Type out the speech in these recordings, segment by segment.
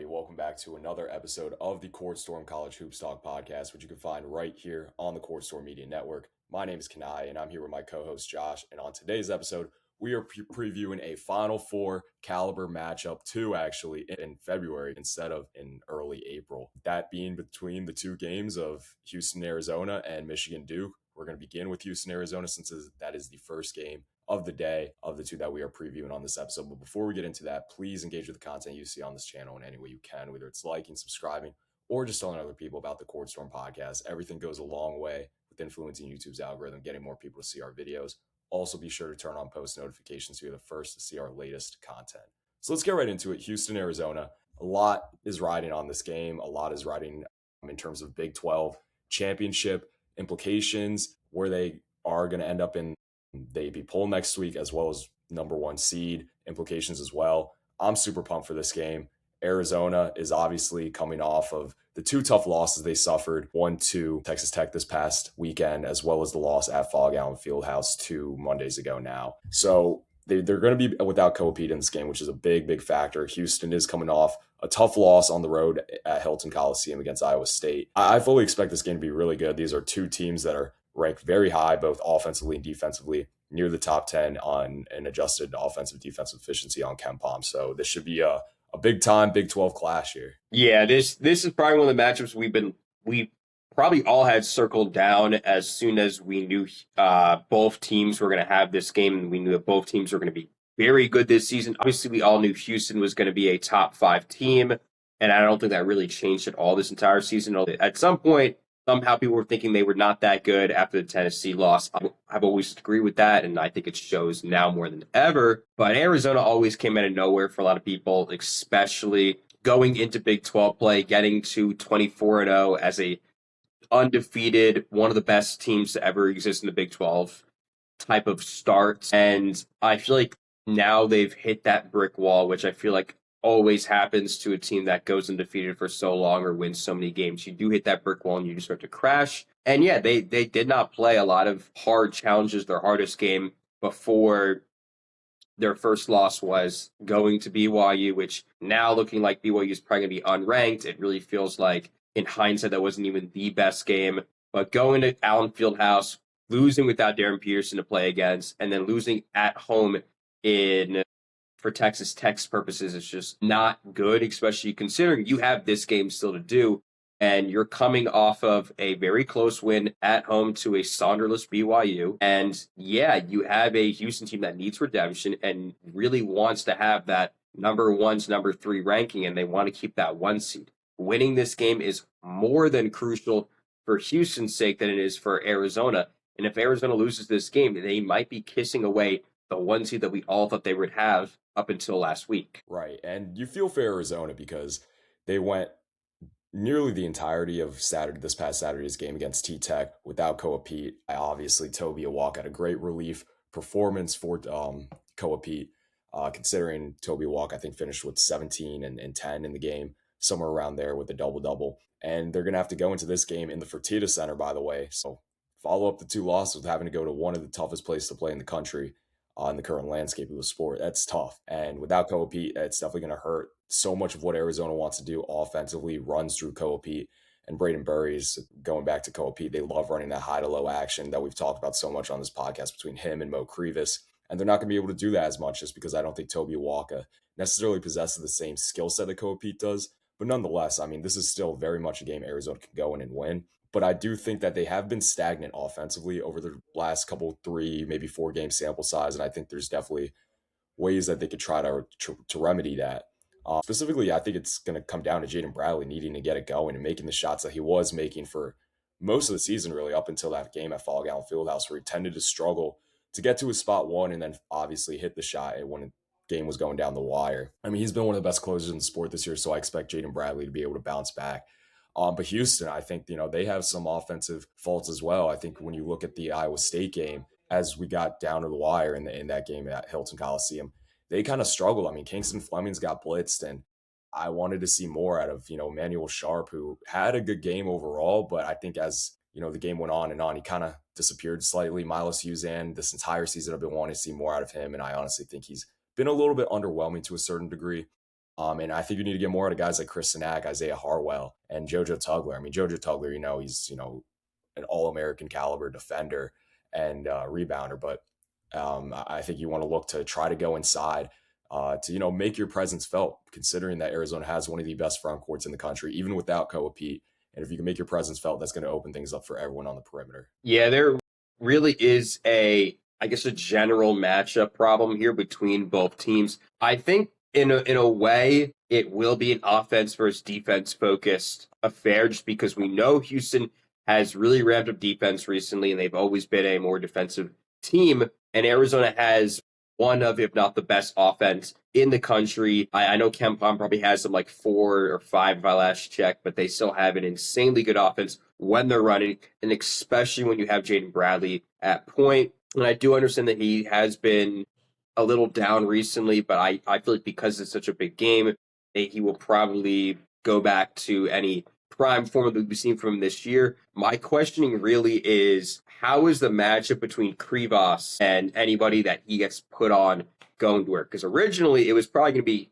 Welcome back to another episode of the Court Storm College Hoops Talk podcast, which you can find right here on the Court Storm Media Network. My name is Kanaye, and I'm here with my co-host Josh. And on today's episode, we are previewing a Final Four caliber matchup, actually, in February instead of in early April. That being between the two games of Houston, Arizona, and Michigan, Duke. We're going to begin with Houston, Arizona, since that is the first game of the day of the two that we are previewing on this episode. But before we get into that, please engage with the content you see on this channel in any way you can, whether it's liking, subscribing, or just telling other people about the Court Storm podcast. Everything goes a long way with influencing YouTube's algorithm, getting more people to see our videos. Also, be sure to turn on post notifications so you're the first to see our latest content. So let's get right into it. Houston, Arizona. A lot is riding on this game. A lot is riding in terms of Big 12 championship implications, where they are going to end up in the AP poll next week, as well as number one seed implications as well. I'm super pumped for this game. Arizona is obviously coming off of the two tough losses they suffered, 1-2 Texas Tech this past weekend, as well as the loss at Fog Allen Fieldhouse 2 Mondays ago now. So they're going to be without Koa Pete in this game, which is a big factor. Houston is coming off a tough loss on the road at Hilton Coliseum against Iowa State. I fully expect this game to be really good. These are two teams that are ranked very high, both offensively and defensively, near the top 10 on an adjusted offensive defensive efficiency on KenPom. So this should be a big time Big 12 clash here. Yeah, this is probably one of the matchups we probably all had circled down as soon as we knew both teams were going to have this game, and we knew that both teams were going to be very good this season. Obviously, we all knew Houston was going to be a top 5 team, and I don't think that really changed at all this entire season. At some point, somehow people were thinking they were not that good after the Tennessee loss. I've always agreed with that, and I think it shows now more than ever. But Arizona always came out of nowhere for a lot of people, especially going into Big 12 play, getting to 24-0 as a undefeated, one of the best teams to ever exist in the Big 12 type of start. And I feel like now they've hit that brick wall, which I feel like always happens to a team that goes undefeated for so long or wins so many games. You do hit that brick wall and you just start to crash. And yeah, they did not play a lot of hard challenges. Their hardest game before their first loss was going to BYU, which now looking like BYU is probably going to be unranked. It really feels like, in hindsight, that wasn't even the best game. But going to Allen Fieldhouse, losing without Darren Peterson to play against, and then losing at home for Texas Tech's purposes is just not good, especially considering you have this game still to do. And you're coming off of a very close win at home to a Saunderless BYU. And yeah, you have a Houston team that needs redemption and really wants to have that number 1 to number 3 ranking, and they want to keep that 1 seed. Winning this game is more than crucial for Houston's sake than it is for Arizona. And if Arizona loses this game, they might be kissing away the 1 seed that we all thought they would have up until last week. Right. And you feel for Arizona because they went nearly the entirety of this past Saturday's game against T-Tech without Koa Pete. Obviously, Toby Awak had a great relief performance for Koa Pete, considering Toby Awak, I think, finished with 17 and 10 in the game, somewhere around there with a double-double. And they're going to have to go into this game in the Fertitta Center, by the way. So follow up the 2 losses with having to go to one of the toughest places to play in the country in the current landscape of the sport. That's tough. And without Koa Pete, it's definitely going to hurt. So much of what Arizona wants to do offensively runs through Koa Pete and Braden Burries. Going back to Koa Pete, they love running that high to low action that we've talked about so much on this podcast between him and Mo Krivas. And they're not going to be able to do that as much just because I don't think Toby Awaka necessarily possesses the same skill set that Koa Pete does. But nonetheless, I mean, this is still very much a game Arizona can go in and win. But I do think that they have been stagnant offensively over the last couple, 3, maybe 4 game sample size. And I think there's definitely ways that they could try to remedy that. Specifically, I think it's going to come down to Jaden Bradley needing to get it going and making the shots that he was making for most of the season, really, up until that game at Fog Allen Fieldhouse, where he tended to struggle to get to his spot 1 and then obviously hit the shot when the game was going down the wire. I mean, he's been one of the best closers in the sport this year, so I expect Jaden Bradley to be able to bounce back. But Houston, I think, they have some offensive faults as well. I think when you look at the Iowa State game, as we got down to the wire in that game at Hilton Coliseum, they kind of struggled. I mean, Kingston Fleming's got blitzed, and I wanted to see more out of, Emmanuel Sharp, who had a good game overall, but I think as, the game went on and on, he kind of disappeared slightly. Milos Uzan, this entire season, I've been wanting to see more out of him, and I honestly think he's been a little bit underwhelming to a certain degree. And I think you need to get more out of guys like Chris Sinak, Isaiah Harwell, and JoJo Tugler. I mean, JoJo Tugler, he's, an all-American caliber defender and rebounder, but I think you want to look to try to go inside to, make your presence felt, considering that Arizona has one of the best front courts in the country, even without Koa Pete. And if you can make your presence felt, that's going to open things up for everyone on the perimeter. Yeah, there really is I guess, a general matchup problem here between both teams. I think in a way, it will be an offense versus defense focused affair, just because we know Houston has really ramped up defense recently, and they've always been a more defensive team. And Arizona has one of, if not the best offense in the country. I know Ken Palm probably has them like 4 or 5 by last check, but they still have an insanely good offense when they're running, and especially when you have Jaden Bradley at point. And I do understand that he has been a little down recently, but I feel like because it's such a big game, he will probably go back to any prime form that we've seen from him this year. My questioning really is, how is the matchup between Krivas and anybody that he gets put on going to work? Because originally it was probably going to be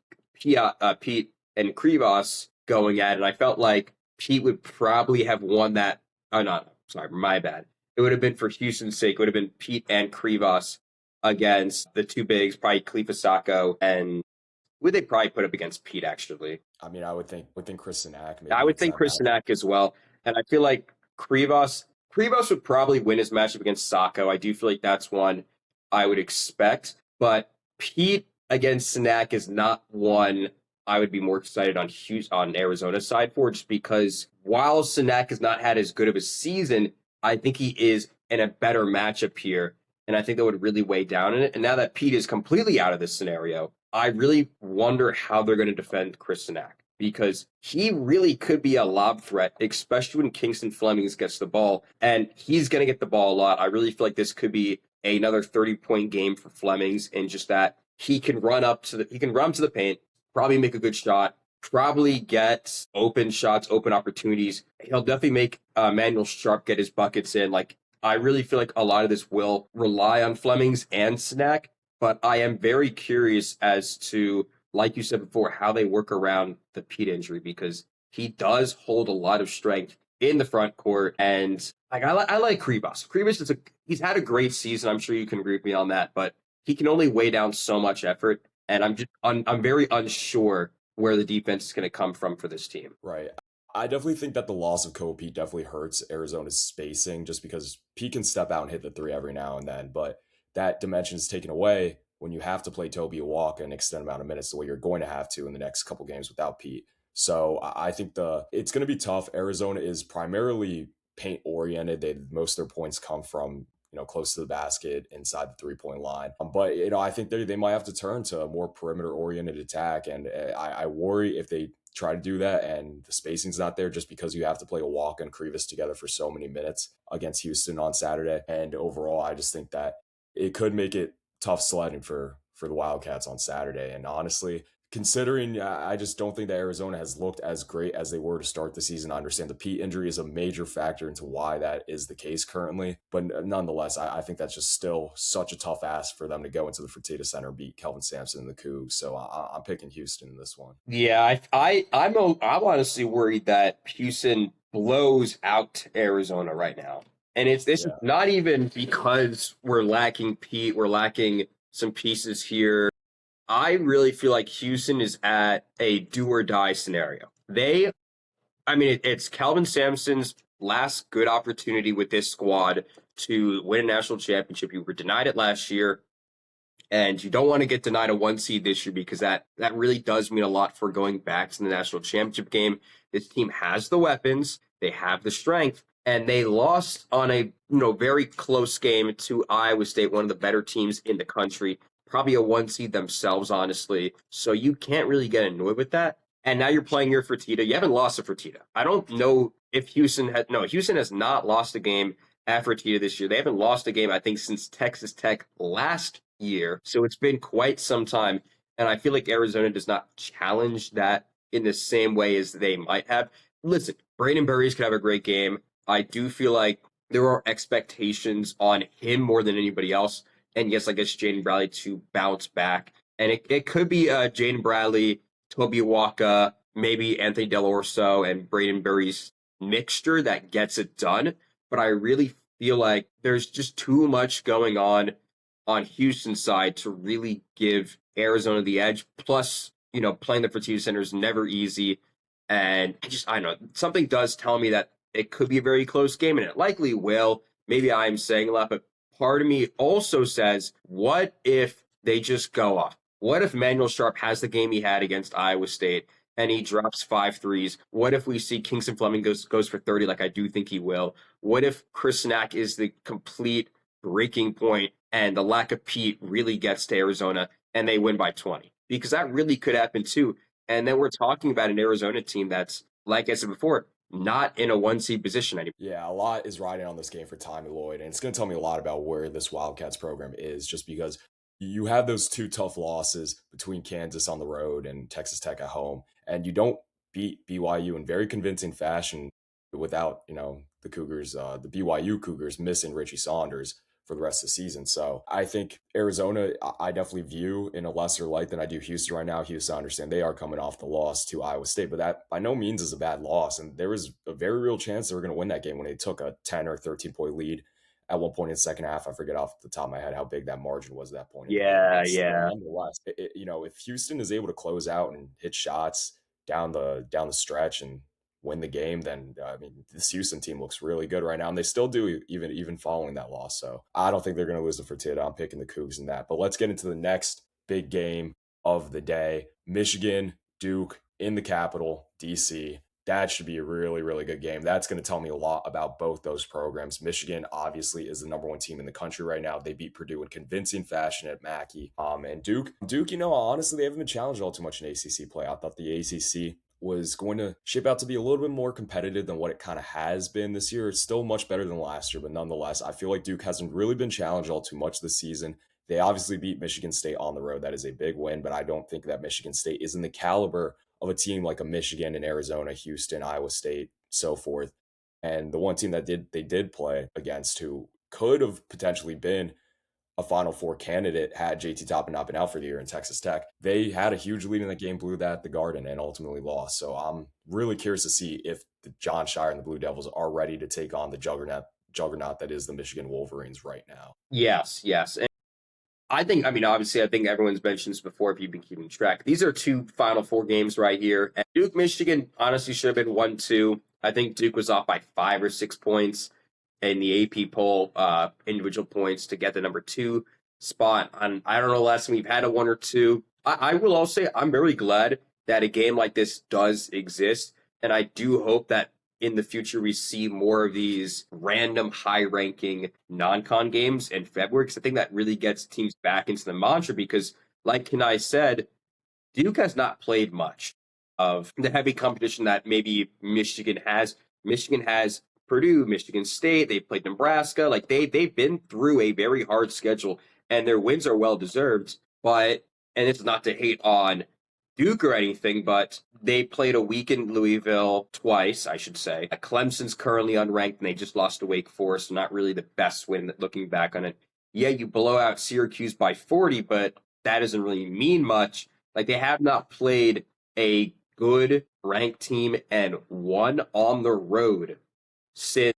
Pete and Krivas going at it, and I felt like Pete would probably have won that. Oh, no, sorry, my bad. It would have been, for Houston's sake, it would have been Pete and Krivas against the two bigs, probably Khalifa Sacco, and would they probably put up against Pete, actually? I mean, I would think Chris Sinak I maybe would it's think that Chris matchup. Sinak as well. And I feel like Krivas would probably win his matchup against Sacco. I do feel like that's one I would expect. But Pete against Sinak is not one I would be more excited on Arizona's side for, just because while Sinak has not had as good of a season, I think he is in a better matchup here. And I think that would really weigh down in it. And now that Pete is completely out of this scenario, I really wonder how they're going to defend Chris Sinak, because he really could be a lob threat, especially when Kingston Flemings gets the ball, and he's going to get the ball a lot. I really feel like this could be another 30-point game for Flemings, and just that he can run to the paint, probably make a good shot, probably get open shots, open opportunities. He'll definitely make Manuel Sharp get his buckets in. Like, I really feel like a lot of this will rely on Flemings and Snack, but I am very curious as to, like you said before, how they work around the Pete injury, because he does hold a lot of strength in the front court. And like, I like Krivas. He's had a great season. I'm sure you can agree with me on that, but he can only weigh down so much effort. And I'm very unsure where the defense is going to come from for this team. Right. I definitely think that the loss of Kobe Pete definitely hurts Arizona's spacing, just because Pete can step out and hit the three every now and then, but that dimension is taken away when you have to play Toby Walk an extended amount of minutes the way you're going to have to in the next couple games without Pete. So I think it's going to be tough. Arizona is primarily paint oriented. Most of their points come from close to the basket inside the 3-point line. But I think they might have to turn to a more perimeter oriented attack, and I worry if they try to do that and the spacing's not there, just because you have to play a Walk and Krivas together for so many minutes against Houston on Saturday. And overall, I just think that it could make it tough sledding for the Wildcats on Saturday. And honestly, considering I just don't think that Arizona has looked as great as they were to start the season. I understand the Pete injury is a major factor into why that is the case currently, but nonetheless, I think that's just still such a tough ask for them to go into the Fertitta Center and beat Kelvin Sampson and the Cougs. So I'm picking Houston in this one. Yeah, I'm honestly worried that Houston blows out Arizona right now. And this is Yeah. not even because we're lacking Pete, we're lacking some pieces here. I really feel like Houston is at a do or die scenario. It's Calvin Sampson's last good opportunity with this squad to win a national championship. You were denied it last year, and you don't want to get denied a 1 seed this year, because that really does mean a lot for going back to the national championship game. This team has the weapons, they have the strength, and they lost on a very close game to Iowa State, one of the better teams in the country, probably a 1 seed themselves, honestly. So you can't really get annoyed with that. And now you're playing your Fertitta. You haven't lost to Fertitta. I don't know if Houston has not lost a game at Fertitta this year. They haven't lost a game, I think, since Texas Tech last year. So it's been quite some time. And I feel like Arizona does not challenge that in the same way as they might have. Listen, Braden Burries could have a great game. I do feel like there are expectations on him more than anybody else. And yes, I guess Jaden Bradley to bounce back. And it could be Jaden Bradley Toby Waka, maybe Anthony Delorso and Braden Berry's mixture that gets it done. But I really feel like there's just too much going on Houston's side to really give Arizona the edge. Plus, playing the Fertitta Center is never easy. And I don't know, something does tell me that it could be a very close game, and it likely will. Maybe I'm saying a lot, but part of me also says, what if they just go off? What if Manuel Sharp has the game he had against Iowa State and he drops 5 threes? What if we see Kingston Fleming goes for 30 like I do think he will? What if Chris Snack is the complete breaking point and the lack of Pete really gets to Arizona and they win by 20? Because that really could happen too. And then we're talking about an Arizona team that's, like I said before, not in a 1 seed position anymore. Yeah, a lot is riding on this game for Tommy Lloyd, and it's going to tell me a lot about where this Wildcats program is, just because you have those two tough losses between Kansas on the road and Texas Tech at home, and you don't beat BYU in very convincing fashion without, the Cougars, the BYU Cougars missing Richie Saunders for the rest of the season. So I think Arizona, I definitely view in a lesser light than I do Houston right now. Houston, I understand they are coming off the loss to Iowa State, but that by no means is a bad loss. And there was a very real chance they were going to win that game when they took a 10 or 13-point lead at one point in the second half. I forget off the top of my head how big that margin was at that point in the game. Yeah, But still, yeah. nonetheless, if Houston is able to close out and hit shots down the stretch and win the game, then I mean this Houston team looks really good right now, and they still do even following that loss. So I don't think they're going to lose the Fertitta. I'm picking the Cougs in that. But let's get into the next big game of the day: Michigan Duke in the capital, DC. That should be a really, really good game. That's going to tell me a lot about both those programs. Michigan obviously is the number one team in the country right now. They beat Purdue in convincing fashion at Mackey. And Duke, honestly, they haven't been challenged all too much in ACC play. I thought the ACC was going to shape out to be a little bit more competitive than what it kind of has been this year. It's still much better than last year, but nonetheless, I feel like Duke hasn't really been challenged all too much this season. They obviously beat Michigan State on the road. That is a big win, but I don't think that Michigan State is in the caliber of a team like a Michigan and Arizona, Houston, Iowa State, so forth. And the one team that they did play against who could have potentially been a Final Four candidate had JT Toppin not been out for the year in Texas Tech. They had a huge lead in that game, blew that at the Garden, and ultimately lost. So I'm really curious to see if the John Shire and the Blue Devils are ready to take on the juggernaut that is the Michigan Wolverines right now. Yes, yes. And obviously, I think everyone's mentioned this before if you've been keeping track. These are two Final Four games right here. And Duke, Michigan honestly should have been 1-2. I think Duke was off by 5 or 6 points in the AP poll, individual points to get the number 2 spot. I don't know, last time we've had a 1 or 2. I will also say I'm very glad that a game like this does exist. And I do hope that in the future we see more of these random high-ranking non-con games in February, because I think that really gets teams back into the mantra. Because, like Kanaye said, Duke has not played much of the heavy competition that maybe Michigan has. Michigan has Purdue, Michigan State. They've played Nebraska. Like they've been through a very hard schedule, and their wins are well deserved. But and it's not to hate on Duke or anything, but they played a week in Louisville twice, I should say. Clemson's currently unranked, and they just lost to Wake Forest. Not really the best win looking back on it. Yeah, you blow out Syracuse by 40, but that doesn't really mean much. Like, they have not played a good ranked team and won on the road since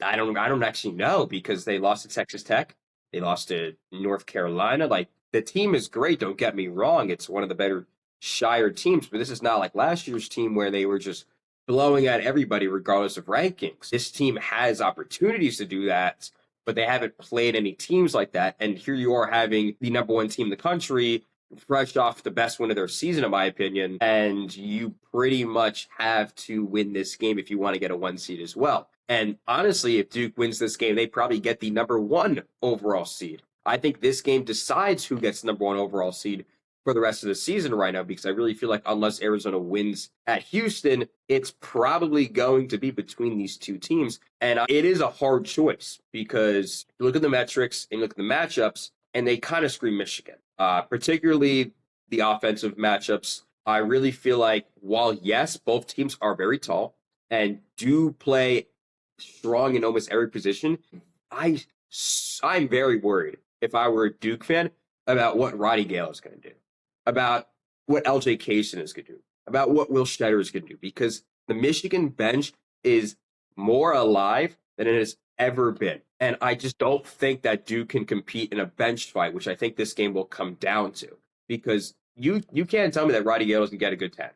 I don't actually know, because they lost to Texas Tech. They lost to North Carolina. Like, the team is great, don't get me wrong. It's one of the better Shire teams, but this is not like last year's team where they were just blowing at everybody regardless of rankings. This team has opportunities to do that, but they haven't played any teams like that. And here you are having the number one team in the country, fresh off the best win of their season, in my opinion, and you pretty much have to win this game if you want to get a 1 seed as well. And honestly, if Duke wins this game, they probably get the number 1 overall seed. I think this game decides who gets number 1 overall seed for the rest of the season right now, because I really feel like unless Arizona wins at Houston, it's probably going to be between these two teams. And it is a hard choice, because you look at the metrics and look at the matchups, and they kind of scream Michigan, particularly the offensive matchups. I really feel like, while yes, both teams are very tall and do play strong in almost every position, I'm very worried, if I were a Duke fan, about what Roddy Gale is going to do, about what LJ Kaysen is going to do, about what Will Schneider is going to do, because the Michigan bench is more alive than it has ever been. And I just don't think that Duke can compete in a bench fight, which I think this game will come down to. Because you can't tell me that Roddy Gale doesn't get a good 10,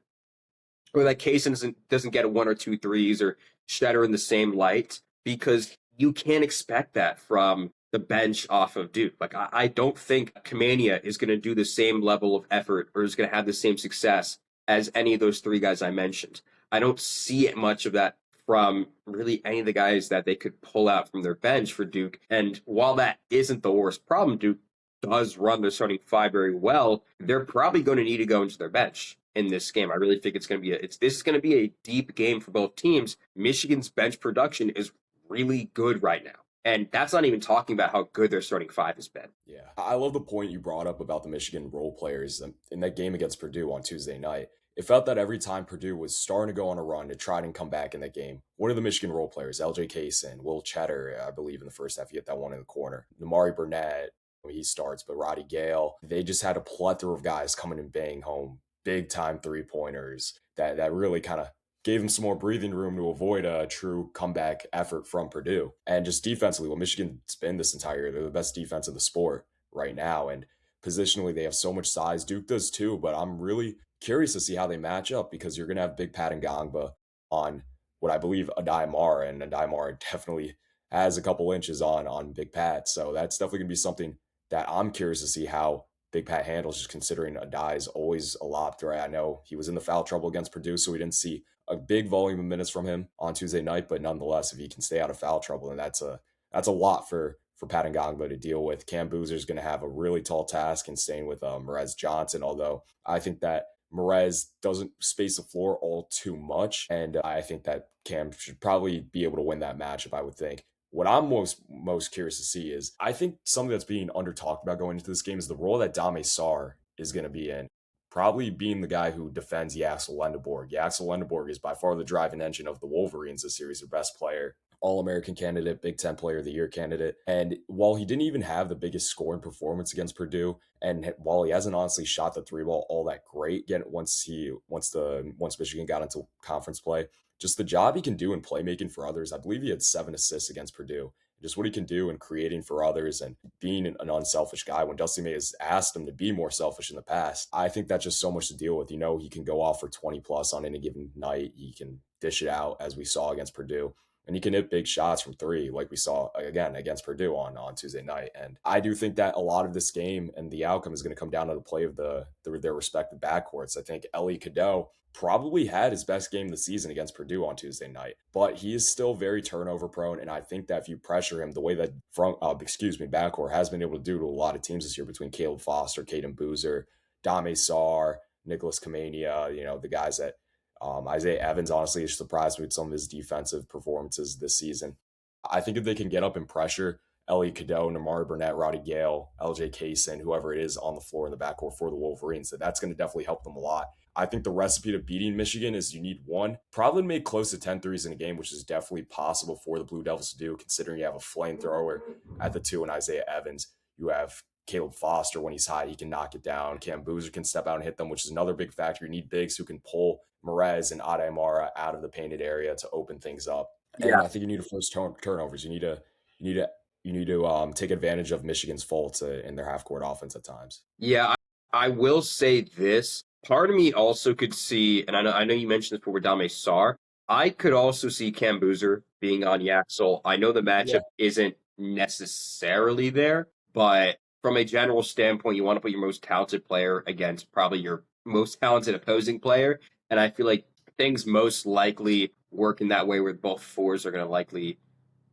or that Kaysen doesn't get a one or two threes, or Shedder in the same light, because you can't expect that from the bench off of Duke. Like, I don't think Kamania is going to do the same level of effort or is going to have the same success as any of those three guys I mentioned. I don't see it much of that from really any of the guys that they could pull out from their bench for Duke. And while that isn't the worst problem, Duke does run their starting five very well. They're probably going to need to go into their bench in this game. I really think it's going to be this is going to be a deep game for both teams. Michigan's bench production is really good right now. And that's not even talking about how good their starting five has been. Yeah, I love the point you brought up about the Michigan role players in that game against Purdue on Tuesday night. It felt that every time Purdue was starting to go on a run to try and come back in that game, one of the Michigan role players, LJ Kaysen, Will Cheddar, I believe in the first half, he hit that one in the corner. Namari Burnett, he starts, but Roddy Gale, they just had a plethora of guys coming and bang home big time 3-pointers that really kind of gave them some more breathing room to avoid a true comeback effort from Purdue. And just defensively, well, Michigan's been this entire year. They're the best defense in the sport right now. And positionally, they have so much size. Duke does too, but I'm really curious to see how they match up because you're going to have Big Pat and Ngangba on what I believe Adai Mara, and Adai Mara definitely has a couple inches on Big Pat. So that's definitely going to be something that I'm curious to see how Big Pat handles, just considering Adai is always a lob threat. I know he was in the foul trouble against Purdue, so we didn't see a big volume of minutes from him on Tuesday night, but nonetheless, if he can stay out of foul trouble, then that's a lot for Pat Ngangba to deal with. Cam Boozer is going to have a really tall task in staying with Merez Johnson, although I think that Merez doesn't space the floor all too much, and I think that Cam should probably be able to win that matchup, I would think. What I'm most curious to see is I think something that's being under talked about going into this game is the role that Dame Sar is going to be in. Probably being the guy who defends Yaxel Lendeborg. Yaxel Lendeborg is by far the driving engine of the Wolverines this series, their best player. All-American candidate, Big Ten Player of the Year candidate. And while he didn't even have the biggest scoring performance against Purdue, and while he hasn't honestly shot the three ball all that great, again, once Michigan got into conference play, just the job he can do in playmaking for others. I believe he had 7 assists against Purdue. Just what he can do in creating for others and being an unselfish guy when Dusty May has asked him to be more selfish in the past. I think that's just so much to deal with. You know, he can go off for 20 plus on any given night. He can dish it out as we saw against Purdue. And he can hit big shots from three, like we saw again against Purdue on Tuesday night. And I do think that a lot of this game and the outcome is going to come down to the play of their respective backcourts. I think Ellie Cadeau probably had his best game of the season against Purdue on Tuesday night, but he is still very turnover prone. And I think that if you pressure him the way that backcourt has been able to do to a lot of teams this year between Caleb Foster, Caden Boozer, Dame Sar, Nicholas Kamania, the guys that Isaiah Evans honestly has surprised me with some of his defensive performances this season. I think if they can get up and pressure Elliot Cadeau, Namari Burnett, Roddy Gale, LJ Kaysen, whoever it is on the floor in the backcourt for the Wolverines, that's going to definitely help them a lot. I think the recipe to beating Michigan is you need probably make close to 10 threes in a game, which is definitely possible for the Blue Devils to do, considering you have a flamethrower at the 2 and Isaiah Evans. You have Caleb Foster, when he's hot, he can knock it down. Cam Boozer can step out and hit them, which is another big factor. You need bigs who can pull Merez and Ademara out of the painted area to open things up. And I think you need to force turnovers. You need to take advantage of Michigan's faults in their half court offense at times. Yeah, I will say this. Part of me also could see, and I know you mentioned this before with Dame Sar. I could also see Cam Boozer being on Yaxel. I know the matchup isn't necessarily there, but from a general standpoint, you want to put your most talented player against probably your most talented opposing player. And I feel like things most likely work in that way where both fours are going to likely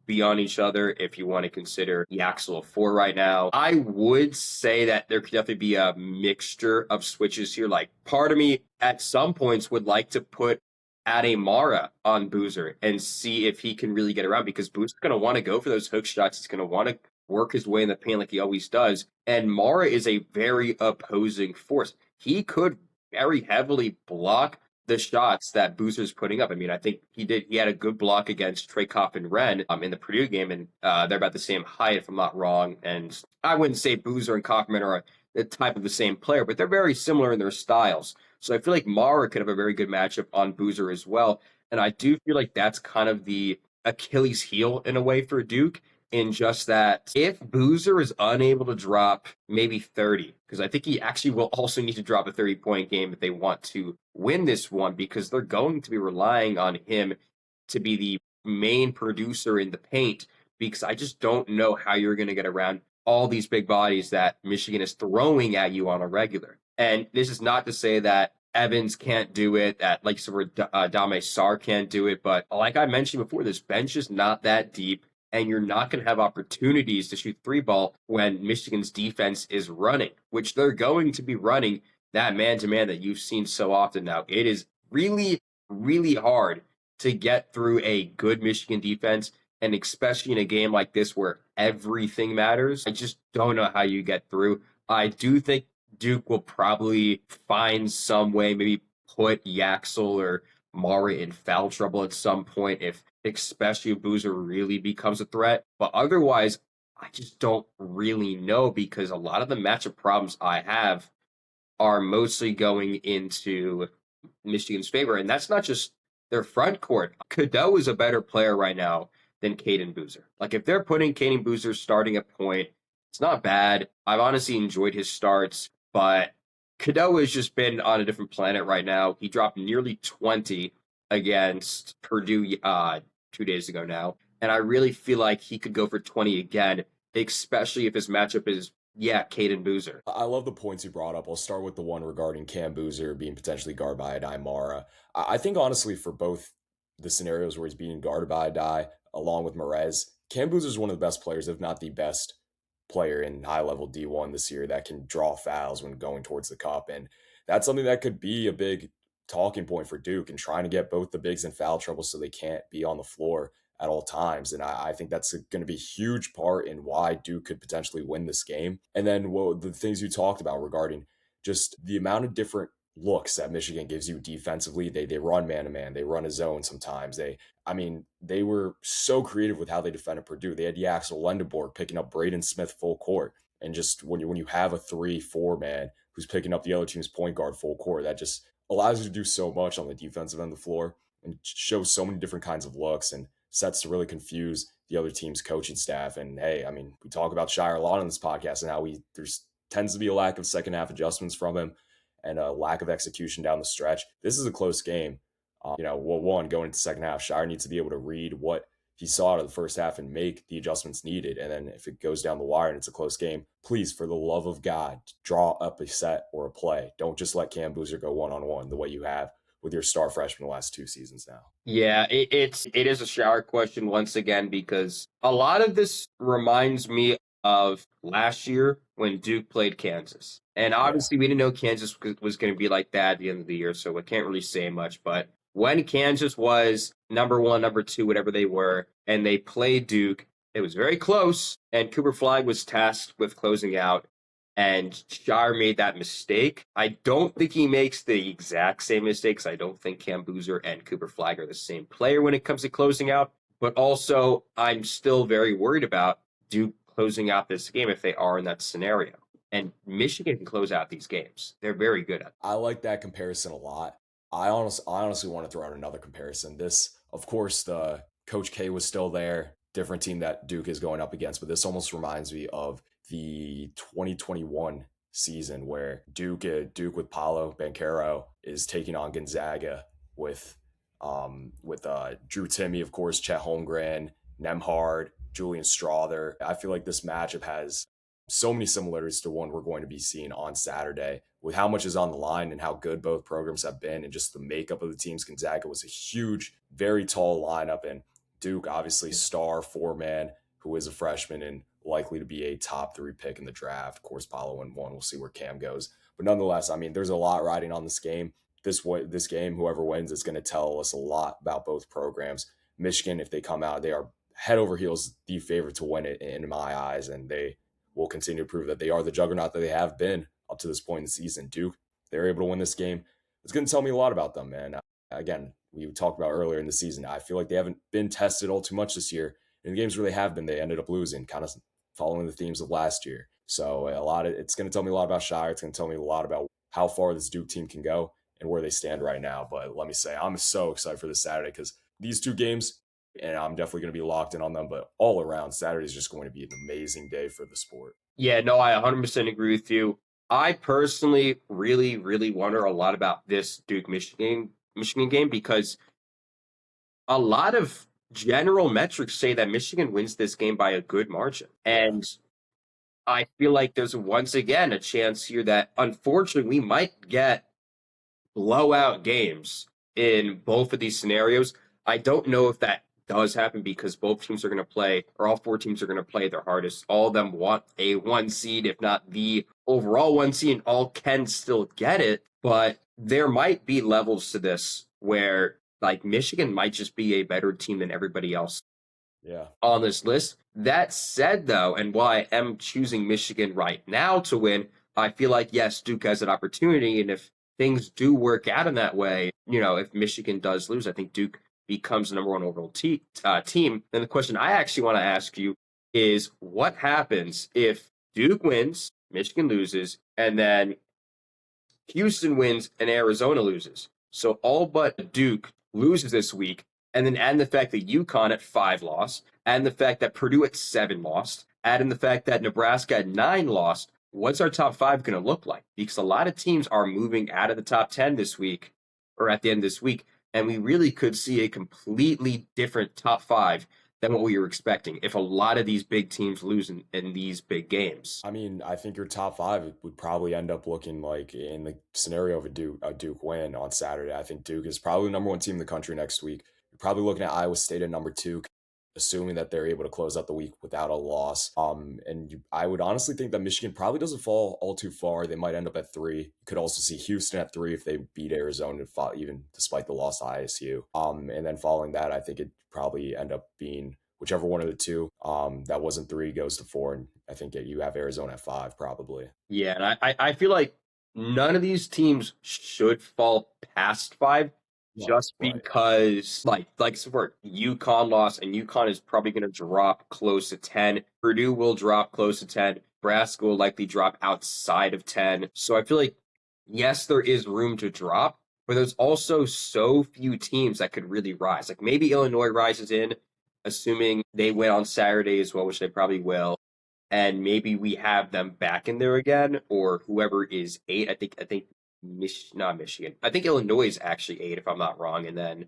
be on each other if you want to consider Yaxel a 4 right now. I would say that there could definitely be a mixture of switches here. Like, part of me at some points would like to put Ademara on Boozer and see if he can really get around, because Boozer's going to want to go for those hook shots. He's going to want to work his way in the paint like he always does. And Mara is a very opposing force. He could very heavily block the shots that Boozer's putting up. I mean, I think he had a good block against Trey Coffin-Wren in the Purdue game, and they're about the same height, if I'm not wrong. And I wouldn't say Boozer and Kaufman are the type of the same player, but they're very similar in their styles. So I feel like Mara could have a very good matchup on Boozer as well. And I do feel like that's kind of the Achilles heel in a way for Duke, in just that if Boozer is unable to drop maybe 30, because I think he actually will also need to drop a 30-point game if they want to win this one, because they're going to be relying on him to be the main producer in the paint, because I just don't know how you're going to get around all these big bodies that Michigan is throwing at you on a regular. And this is not to say that Evans can't do it, that like so Dame Sar can't do it, but like I mentioned before, this bench is not that deep, and you're not going to have opportunities to shoot three ball when Michigan's defense is running, which they're going to be running that man to man that you've seen so often now. It is really, really hard to get through a good Michigan defense, and especially in a game like this where everything matters. I just don't know how you get through. I do think Duke will probably find some way, maybe put Yaxel or Mara in foul trouble at some point, if especially if Boozer really becomes a threat. But otherwise, I just don't really know, because a lot of the matchup problems I have are mostly going into Michigan's favor. And that's not just their front court. Cadeau is a better player right now than Caden Boozer. Like, if they're putting Caden Boozer starting at point, it's not bad. I've honestly enjoyed his starts, but Cadeau has just been on a different planet right now. He dropped nearly 20 against Purdue 2 days ago now. And I really feel like he could go for 20 again, especially if his matchup is, yeah, Caden Boozer. I love the points you brought up. I'll start with the one regarding Cam Boozer being potentially guarded by Adai Mara. I think honestly for both the scenarios where he's being guarded by Adai along with Merez, Cam Boozer is one of the best players, if not the best player in high level D1 this year that can draw fouls when going towards the cup. And that's something that could be a big talking point for Duke and trying to get both the bigs in foul trouble so they can't be on the floor at all times. And I think that's going to be a huge part in why Duke could potentially win this game. And then the things you talked about regarding just the amount of different looks that Michigan gives you defensively. They run man to man, they run a zone sometimes. They were so creative with how they defended Purdue. They had Yaxel Lendeborg picking up Braden Smith full court. And just when you have a 3-4 man who's picking up the other team's point guard full court, that just allows you to do so much on the defensive end of the floor and shows so many different kinds of looks and sets to really confuse the other team's coaching staff. And hey, I mean, we talk about Shire a lot on this podcast and how there's tends to be a lack of second half adjustments from him and a lack of execution down the stretch. This is a close game. One, going into the second half, Shire needs to be able to read what he saw out of the first half and make the adjustments needed. And then if it goes down the wire and it's a close game, please, for the love of God, draw up a set or a play. Don't just let Cam Boozer go one-on-one the way you have with your star freshman the last 2 seasons now. Yeah, it is a shower question once again, because a lot of this reminds me of last year when Duke played Kansas. And Yeah. obviously we didn't know Kansas was going to be like that at the end of the year, so I can't really say much. But when Kansas was number one, number two, whatever they were, and they played Duke, it was very close, and Cooper Flag was tasked with closing out, and Shire made that mistake. I don't think he makes the exact same mistakes. I don't think Cam Boozer and Cooper Flag are the same player when it comes to closing out. But also, I'm still very worried about Duke closing out this game if they are in that scenario. And Michigan can close out these games. They're very good at it. I like that comparison a lot. I honestly want to throw out another comparison. This, of course, the Coach K was still there, different team that Duke is going up against, but this almost reminds me of the 2021 season where Duke with Paulo Banchero is taking on Gonzaga with Drew Timme, of course, Chet Holmgren, Nemhard, Julian Strother. I feel like this matchup has so many similarities to one we're going to be seeing on Saturday with how much is on the line and how good both programs have been and just the makeup of the teams. Gonzaga was a huge, very tall lineup, and Duke, obviously, star 4-man who is a freshman and likely to be a top 3 pick in the draft. Of course, Paulo in 1. We'll see where Cam goes. But nonetheless, I mean, there's a lot riding on this game. This game, whoever wins, is going to tell us a lot about both programs. Michigan, if they come out, they are head over heels the favorite to win it in my eyes, and they will continue to prove that they are the juggernaut that they have been up to this point in the season. Duke, they're able to win this game. It's going to tell me a lot about them, man. Again, we talked about earlier in the season, I feel like they haven't been tested all too much this year. In the games where they have been, they ended up losing, kind of following the themes of last year. So it's going to tell me a lot about Shire. It's going to tell me a lot about how far this Duke team can go and where they stand right now. But let me say, I'm so excited for this Saturday because these two games, and I'm definitely going to be locked in on them. But all around, Saturday is just going to be an amazing day for the sport. Yeah, no, I 100% agree with you. I personally really, really wonder a lot about this Duke Michigan game because a lot of general metrics say that Michigan wins this game by a good margin. Yeah. And I feel like there's once again a chance here that unfortunately we might get blowout games in both of these scenarios. I don't know if that does happen because both teams are going to play, or all four teams are going to play their hardest. All of them want a one seed, if not the overall one seed, and all can still get it. But there might be levels to this where, like, Michigan might just be a better team than everybody else Yeah. on this list. That said, though, and while I am choosing Michigan right now to win, I feel like, yes, Duke has an opportunity. And if things do work out in that way, if Michigan does lose, I think Duke becomes the number one overall team. Then the question I actually want to ask you is what happens if Duke wins, Michigan loses, and then Houston wins and Arizona loses? So all but Duke loses this week, and then add in the fact that UConn at 5 lost, add in the fact that Purdue at 7 lost, add in the fact that Nebraska at 9 lost. What's our top 5 going to look like? Because a lot of teams are moving out of the top 10 this week, or at the end of this week, and we really could see a completely different top 5 than what we were expecting if a lot of these big teams lose in these big games. I mean, I think your top five would probably end up looking like in the scenario of a Duke win on Saturday. I think Duke is probably the number one team in the country next week. You're probably looking at Iowa State at number two, assuming that they're able to close out the week without a loss. I would honestly think that Michigan probably doesn't fall all too far. They might end up at three. You could also see Houston at three if they beat Arizona, even despite the loss to ISU. And then following that, I think it probably end up being whichever one of the two that wasn't three goes to four, and I think you have Arizona at five probably. Yeah, and I feel like none of these teams should fall past 5 No, just right. because like so for UConn lost and UConn is probably going to drop close to 10. Purdue will drop close to 10. Nebraska will likely drop outside of 10. So I feel like yes, there is room to drop, but there's also so few teams that could really rise. Like maybe Illinois rises in, assuming they win on Saturday as well, which they probably will, and maybe we have them back in there again, or whoever is 8. I think not Michigan. I think Illinois is actually 8 if I'm not wrong, and then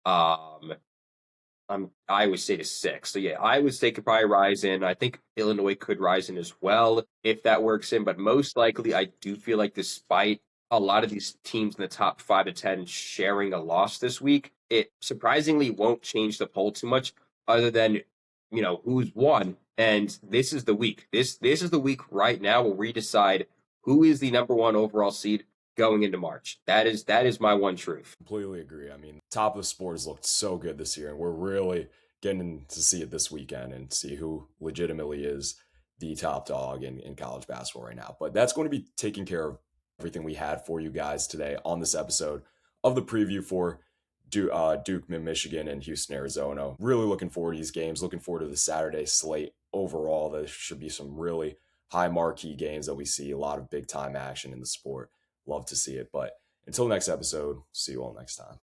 um Iowa State is 6. So yeah, Iowa State could probably rise in. I think Illinois could rise in as well if that works in, but most likely I do feel like despite a lot of these teams in the top 5 to 10 sharing a loss this week, it surprisingly won't change the poll too much other than who's won. And this is the week. This is the week right now where we decide who is the number one overall seed going into March. That is my one truth. Completely agree. I mean, top of the sport has looked so good this year, and we're really getting to see it this weekend and see who legitimately is the top dog in college basketball right now. But that's going to be taking care of everything we had for you guys today on this episode of the preview for Duke, Michigan, and Houston, Arizona. Really looking forward to these games. Looking forward to the Saturday slate overall. There should be some really high marquee games that we see. A lot of big time action in the sport. Love to see it. But until next episode, see you all next time.